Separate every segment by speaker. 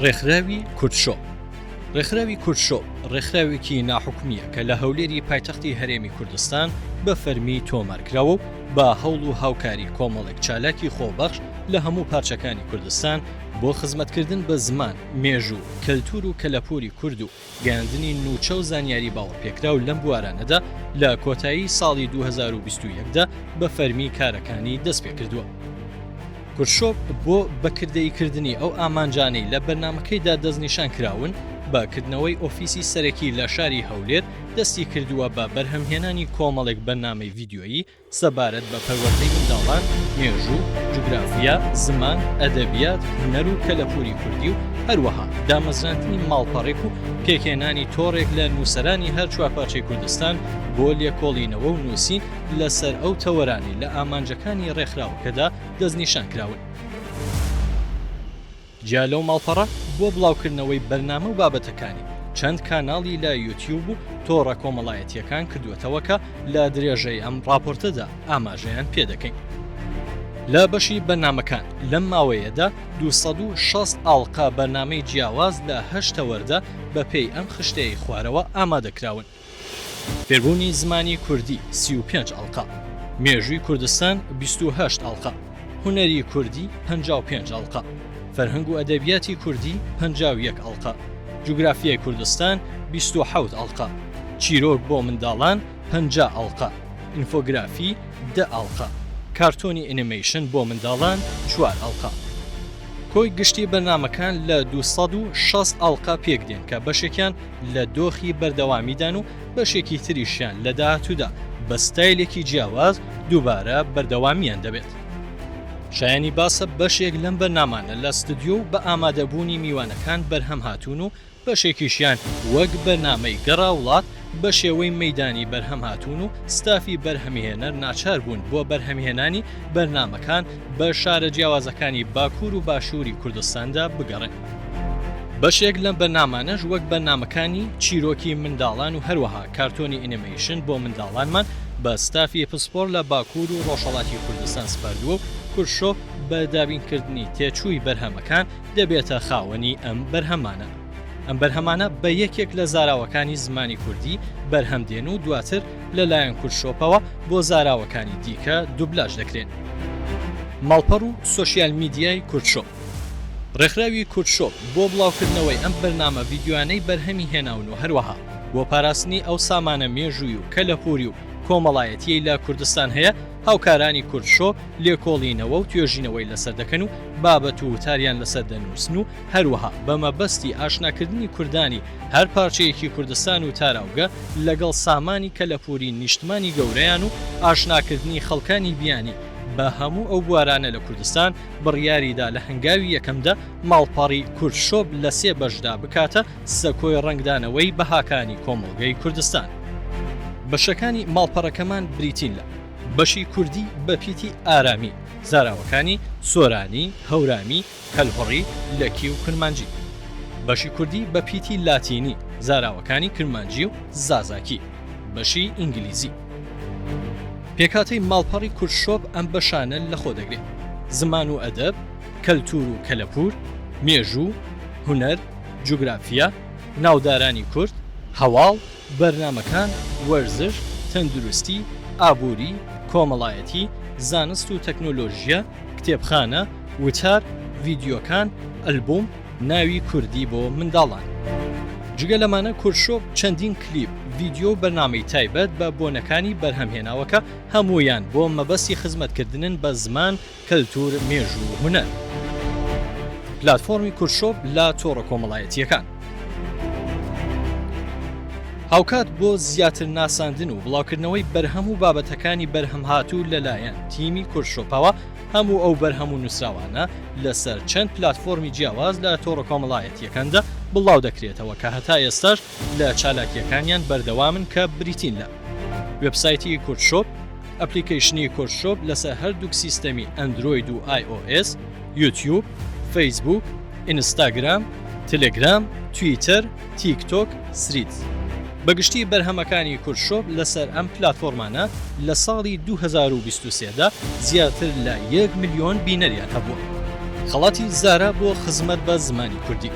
Speaker 1: ڕێکخراوی کورتشۆ. ڕێکخراوی کورتشۆ ڕێکخراوێکی ناحوکمیە کە لە هەولێری پایتەختی هەرێمی کوردستان بە فەرمی تۆمارکراوە و بە هەوڵ و هاوکاری کۆمەڵێک چالاکی خۆبەخش لە هەموو پارچەکانی کوردستان بۆ خزمەتکردن بە زمان، مێژوو، کەلتور و کەلەپوری کورد و گەیاندنی نوچە و زانیاری باوەڕپێکراو لەم بوارانەدا لە کۆتایی ساڵی 2021دا بە فەرمی کارەکانی دەست پێ کردووە. کورتشۆ بۆ بەکردەییکردنی ئەو ئامانجانەی لە بەرنامەکەیدا دەستنیشان کراون بەکردنەوەی ئۆفیسی سەرەکی لە شاری هەولێر دەستی کردووە بە بەرهەمهێنانی کۆمەڵێک بەرنامەی ڤیدیۆیی سەبارەت بە پەروەردەی منداڵان، مێژوو، جوگرافیا، زمان، ئەدەبیات، هونەر و کەلەپوری کوردی و هەروەها دامەزراندنی ماڵپەڕێک و پێکێنانی تۆڕێک لە نووسەرانی هەر چوارپارچەی کوردستان بۆ لێکۆڵینەوە و نووسین لەسەر ئەو تەوەرانی لە ئامانجەکانی ڕێکخراوەکەدا دەستنیشان کراون. جیا لەو ماڵپەڕە بۆ بڵاوکردنەوەی بەرنامە و بابەتەکانی چەند کاناڵی لە یوتیوب و تۆڕە کۆمەڵایەتیەکان کردووەتەوە کە لە درێژەی ئەم راپۆرتەدا ئاماژەیان پێدەکەین. لە بەشی بەرنامەکان لەم ماوەیەدا 260 ئاڵقا بەرنامەی جیاواز لە 8 تەوەردا بەپێی ئەم خشتەی خوارەوە ئامادەکراون. فێربوونی زمانی کوردی 35 ئاڵقا، مێژووی کوردستان 28 ئاڵقا، هونەری کوردی 55 ئاڵقا، فەرهەنگ و ئەدەبیاتی کوردی 51 ئاڵقا، جوگرافیای کوردستان 27 ئاڵقا، چیرۆک بۆ منداڵان 50 ئاڵقا، ئینفۆگرافی 10 ئاڵقا، کارتۆنی ئەنیمەیشن بۆ منداڵان 4 ئاڵقا. کۆی گشتی بەرنامەکان لە 260 ئاڵقا پێکدێن کە بەشێکیان لە دۆخی بەردەوامیدان و بەشێکی تریشیان لە داهاتوودا بە ستایلێکی جیاواز دووبارە بەردەوامیان دەبێت. شایانی باسە بەشێک لەم بەرنامانە لە ستودیۆ و بە ئامادەبوونی میوانەکان بەرهەم هاتوون و بەشێکیشیان وەک بەرنامەی گەڕا وڵات بە شێوەی مەیدانی بەرهەم هاتوون و ستافی بەرهەمهێنەر ناچار بوون بۆ بەرهەمهێنانی بەرنامەکان بە شارە جیاوازەکانی باکوور و باشووری کوردستاندا بگەڕێن. بەشێک لەم بەرنامانەش وەک بەرنامەکانی چیرۆکی منداڵان و هەروەها کارتۆنی ئەنیمەیشن بۆ منداڵانمان بە ستافی پسپۆر لە باکوور و ڕۆژهەڵاتی کوردستان سپاردووە و کورتشۆ بە دابینکردنی تێچووی بەرهەمەکان دەبێتە خاوەنی ئەم بەرهەمانە. ئەم بەرهەمانە بە یەکێک لە زاراوەکانی زمانی کوردی بەرهەمدێن و دواتر لەلایەن کورتشۆپەوە بۆ زاراوەکانی دیکە دوبلاژ دەکرێن. ماڵپەڕ و سۆشیال میدیای کورتشۆ. ڕێکخراوی کورتشۆ بۆ بڵاوکردنەوەی ئەم بەرنامە ڤیدیۆانەی بەرهەمی هێناون و هەروەها بۆ پاراستنی ئەو سامانە مێژووی و کەلەپوری و کۆمەڵایەتی لە کوردستان هەیە، هاوکارانی کورتشۆ لێکۆڵینەوە و توێژینەوەی لەسەر دەکەن و بابەت و وتاریان لەسەر دەنووسن و هەروەها بەمەبەستی ئاشناکردنی کوردانی هەر پارچەیەکی کوردستان و تاراوگە لەگەڵ سامانی کەلەپوری نیشتمانی گەورەیان و ئاشناکردنی خەڵکانی بیانی بە هەموو ئەو بوارانە لە کوردستان بڕیاریدا لە هەنگاوی یەکەمدا ماڵپەڕی کورتشۆ لە 3 بەشدا بکاتە سەکۆی ڕنگدانەوەی بەهاکانی کۆمەڵگەی کوردستان. بەشەکانی ماڵپەڕەکەمان بریتین لە بەشی کوردی بە پیتی ئارامی، زاراوەکانی سۆرانی، هەورامی، کەلهۆڕی، لەکی و کرمانجی. بەشی کوردی بە پیتی لاتینی، زاراوەکانی کرمانجی و زازاکی. بەشی ئینگلیزی. پێکاتەی ماڵپەڕی کورتشۆ ئەم بەشانە لەخۆ دەگرێت: زمان و ئەدەب، کەلتور و کەلەپور، مێژوو، هونەر، جوگرافیا، ناودارانی کورد، هەواڵ، بەرنامەکان، وەرزش، تەندروستی، ئابووری، کۆمەڵایەتی، زانست و تەکنۆلۆژیە، کتێبخانە، وتار، ڤیدیۆکان، ئەلبوم، ناوی کوردی بۆ منداڵان. جگە لەمانە کورتشۆ چەندین کلیپ، ڤیدیۆ و بەرنامەی تایبەت بە بۆنەکانی بەرهەمهێناوەکە هەموویان بۆ مەبەستی خزمەتکردنن بە زمان، کەلتور، مێژوو و هونەر. پلاتفۆرمی کورتشۆ لە تۆڕە کۆمەڵایەتیەکان. هاوکات بۆ زیاتر ناساندن و بڵاوکردنەوەی بەرهەم و بابەتەکانی بەرهەم هاتوو لەلایەن تیمی کورتشۆپەوە هەموو ئەو بەرهەم و نووسراوانە لەسەر چەند پلاتفۆرمی جیاواز لە تۆڕە کۆمەڵایەتیەکاندا بڵاو دەکرێتەوە کە هەتا ئێستاش لە چالاکیەکانیان بەردەوامن کە بریتین لە وێبسایتی کورتشۆ، ئەپلیکیشنی کورتشۆ لەسەر هەردووک سیستەمی ئەندرۆید و iOS، یوتیوب، فەیسبوک، ئینستاگرام، تلگرام، تویتر، تیکتۆک، سریت. بەگشتی بەرهەمەکانی کورتشۆ لەسەر ئەم پلاتفۆرمانە لە ساڵی 2023دا زیاتر لە 1 ملیۆن بینەریان هەبووە. خەڵاتی زارا بۆ خزمەت بە زمانی کوردی.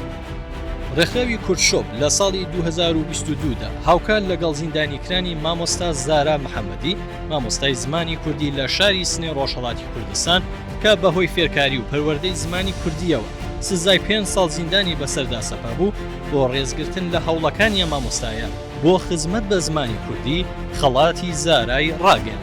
Speaker 1: ڕێکخراوی کورتشۆپ لە ساڵی 2022دا هاوکار لەگەڵ زیندانیکرانی مامۆستا زارا محەممەدی مامۆستای زمانی کوردی لە شاری سنێ ڕۆژهەڵاتی کوردستان کە بەهۆی فێرکاری و پەروەردەی زمانی کوردیەوە سزای 5 ساڵ زیندانی بەسەردا سەپا بوو بۆ ڕێزگرتن لە هەوڵەکانی مامۆستایە بۆ خزمەت بە زمانی کوردی خەڵاتی زارای ڕاگەن.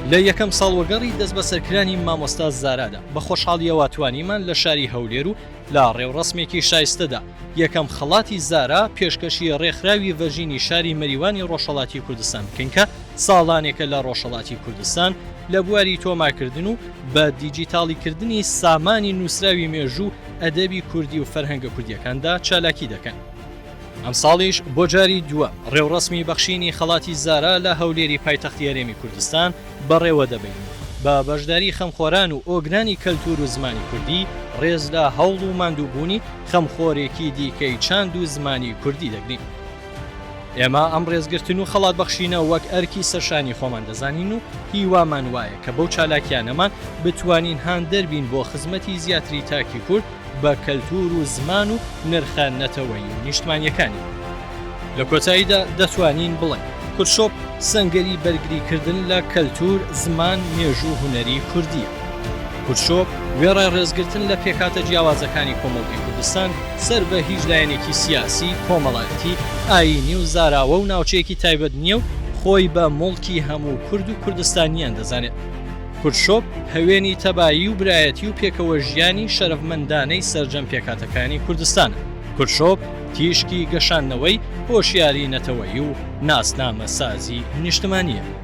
Speaker 1: لە یەکەم ساڵوەگەڕی دەست بەسەرکرانی مامۆستا زارادا بە خۆشحاڵیەوە توانیمان لە شاری هەولێر و لە ڕێوڕسمێکی شایستەدا یەکەم خەڵاتی زارا پێشکەشی ڕێکخراوی ڤەژینی شاری مەریوانی ڕۆژهەڵاتی کوردستان بکەین کە ساڵانێکە لە ڕۆژهەڵاتی کوردستان لە بواری تۆمارکردن و بە دیجیتاڵیکردنی سامانی نووسراوی مێژوو ئەدەبی کوردی و فەرهەنگە کوردیەکاندا چالاکی دەکەن. ئەم ساڵیش بۆ جاری دووە ڕێوڕسمی بەخشینی خەڵاتی زارا لە هەولێری پایتەختی هەرێمی کوردستان بەڕێوە دەبین بە بەشداری خەمخۆران و ئۆگرانی کەلتور و زمانی کوردی ڕێز لە هەوڵ و ماندووبوونی خەمخۆرێکی دیکەی چاند و زمانی کوردی دەگرین. ئێمە ئەم ڕێزگرتن و خەڵات بەخشینە وەک ئەرکی سەرشانی خۆمان دەزانین و هیوامان وایە کە بەو چالاکیانەمان بتوانین هان دەربین بۆ خزمەتی زیاتری تاکی کورد بە کەلتور و زمان و نرخە نەتەوەی و نیشتمانیەکانی. لە کۆتاییدا دەتوانین بڵێن کورتشۆپ سەنگەری بەرگریکردن لە کەلتور زمان مێژوو هونەری کوردیە. کورتشۆپ وێڕای ڕێزگرتن لە پێکاتە جیاوازەکانی کۆمەڵگەی کوردستان سەر بە هیچ لایەنێکی سیاسی کۆمەڵایەتی ئاینی و زاراوە و ناوچەیەکی تایبەت نییە و خۆی بە مڵکی هەموو کورد و کوردستانیان دەزانێت. کورتشۆپ هەوێنی تەبایی و برایەتی و پێکەوە ژیانی شەرەفمەندانەی سەرجەم پێکاتەکانی کوردستانە. کورتشۆپ تیشکی گەشانەوەی هۆشیاری نەتەوەیی و ناسنامە سازی نیشتمانیە.